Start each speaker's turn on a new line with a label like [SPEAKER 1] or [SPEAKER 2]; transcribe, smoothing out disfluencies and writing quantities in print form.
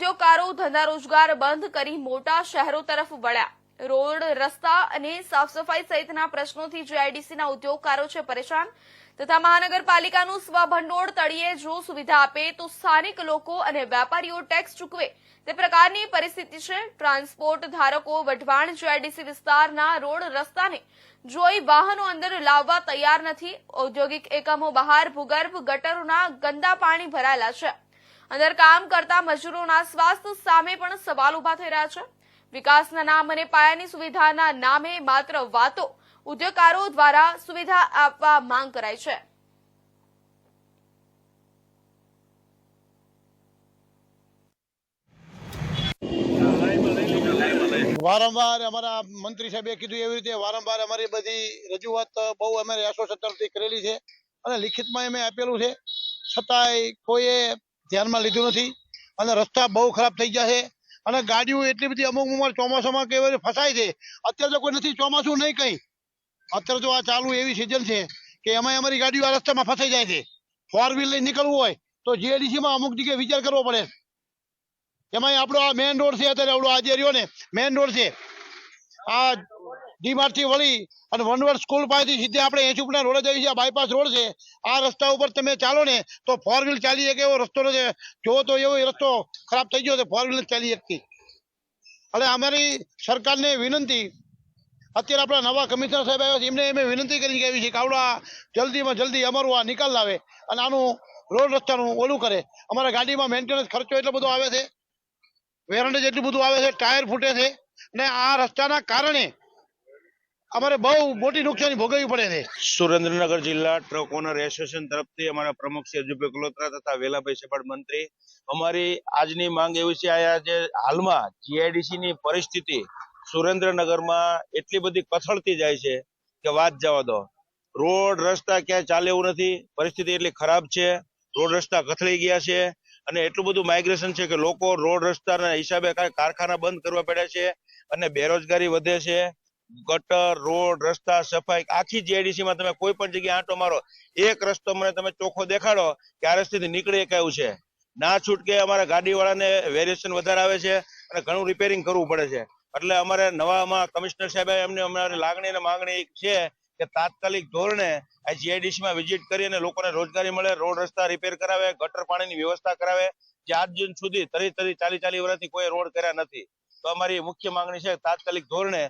[SPEAKER 1] ઉદ્યોગકારો ધંધા રોજગાર બંધ કરી મોટા શહેરો તરફ વળ્યા। રોડ રસ્તા અને સાફ સફાઈ સહિતના પ્રશ્નોથી જીઆઈડીસીના ઉદ્યોગકારો છે પરેશાન તથા મહાનગરપાલિકાનું સ્વભંડોળ તળિયે જો સુવિધા આપે તો સ્થાનિક લોકો અને વેપારીઓ ટેક્સ ચૂકવે તે પ્રકારની પરિસ્થિતિ છે। ટ્રાન્સપોર્ટ ધારકો વઢવાણ જીઆઈડીસી વિસ્તારના રોડ રસ્તાને જોઈ વાહનો અંદર લાવવા તૈયાર નથી। ઔદ્યોગિક એકમો બહાર ભૂગર્ભ ગટરોના ગંદા પાણી ભરાયેલા છે। અંદર કામ કરતા મજૂરોના સ્વાસ્થ્ય સામે પણ સવાલ ઉભા થઈ રહ્યા છે। વિકાસના નામ અને પાયાની સુવિધાના નામે માત્ર વાતો, ઉદ્યોગકારો દ્વારા સુવિધા આપવા માંગ કરાઈ છે।
[SPEAKER 2] વારંવાર અમારા મંત્રી સાહેબે કીધું એવી રીતે વારંવાર અમારી બધી રજૂઆત બહુ અમારે એસોસિએશન તરફથી કરેલી છે અને લિખિતમાં અમે આપેલું છે, છતાંય કોઈએ ધ્યાનમાં લીધું નથી અને રસ્તા બહુ ખરાબ થઈ ગયા છે અને ગાડીઓ એટલી બધી અમુક ચોમાસામાં કેવી ફસાય છે। અત્યારે તો કોઈ નથી, ચોમાસું નહીં કંઈ, અત્યારે તો આ ચાલુ એવી સિઝન છે કે એમાં અમારી ગાડીઓ આ રસ્તામાં ફસાઈ જાય છે। 4 વ્હીલ લઈને નીકળવું હોય તો જીઆઈડીસીમાં અમુક જગ્યાએ વિચાર કરવો પડે। એમાં આપણો આ મેઇન રોડ છે, અત્યારે આપણો આજે રહ્યો ને મેઇન રોડ છે, આ ડીમાર્ટ થી વળી અને વનવર્ડ સ્કૂલ પાસેથી સીધે આપણે 80 ફૂટના રોડે જઈએ છીએ, બાયપાસ રોડ છે। આ રસ્તા ઉપર તમે ચાલો ને તો 4 વ્હીલ ચાલી શકે એવો રસ્તો નથી, જોવો તો એવો રસ્તો ખરાબ થઈ ગયો છે, 4 વ્હીલ ચાલી શકતી। એટલે અમારી સરકારને વિનંતી, અત્યારે આપણા નવા કમિશનર સાહેબ આવ્યા છે, એમને અમે વિનંતી કરી આવી છે કે આવડા જલ્દીમાં જલ્દી અમારું આ નિકાલ લાવે અને આનું રોડ રસ્તાનું ઓલું કરે। અમારા ગાડીમાં મેન્ટેનન્સ ખર્ચો એટલો બધો આવે છે, વેરંટેજ એટલું બધું આવે છે, ટાયર ફૂટે છે અને આ રસ્તાના કારણે અમારે બહુ મોટી નુકસાની ભોગવવી પડે છે।
[SPEAKER 3] સુરેન્દ્રનગર જિલ્લા ટ્રક ઓનર એસોસિએશન તરફથી અમારા પ્રમુખ શ્રી અજુભાઈ કલોત્રા તથા વેલાભાઈ સેપાડ મંત્રી, અમારી આજની માંગ એવી છે, આ જે હાલમાં જીઆઈડીસી ની પરિસ્થિતિ સુરેન્દ્રનગરમાં એટલી બધી કથળતી જાય છે કે વાત જવા દો। રોડ રસ્તા ક્યાંય ચાલે એવું નથી, પરિસ્થિતિ એટલી ખરાબ છે, રોડ રસ્તા કથળી ગયા છે અને એટલું બધું માઇગ્રેશન છે કે લોકો રોડ રસ્તાના હિસાબે કારખાના બંધ કરવા પડ્યા છે અને બેરોજગારી વધે છે। ગટર, રોડ, રસ્તા, સફાઈ, આખી જીઆઈડીસી માં તમે કોઈ પણ જગ્યાએ આંટો મારો, એક રસ્તો મને તમે ચોખ્ખો દેખાડો કે આ રસ્તેથી નીકળી શકાયું છે, ના છૂટકે અમારા ગાડીવાળાને વેરિએશન વધારે આવે છે અને ઘણું રિપેરિંગ કરવું પડે છે। એટલે અમારે નવામાં કમિશનર સાહેબે એમને અમારી લાગણી અને માંગણી છે કે તાત્કાલિક ધોરણે આ જીઆઈડીસી માં વિઝિટ કરી અને લોકોને રોજગારી મળે, રોડ રસ્તા રિપેર કરાવે, ગટર પાણીની વ્યવસ્થા કરાવે, જે આજ દિન સુધી 30 વર્ષથી કોઈ રોડ કર્યા નથી। તો અમારી મુખ્ય માંગણી છે તાત્કાલિક ધોરણે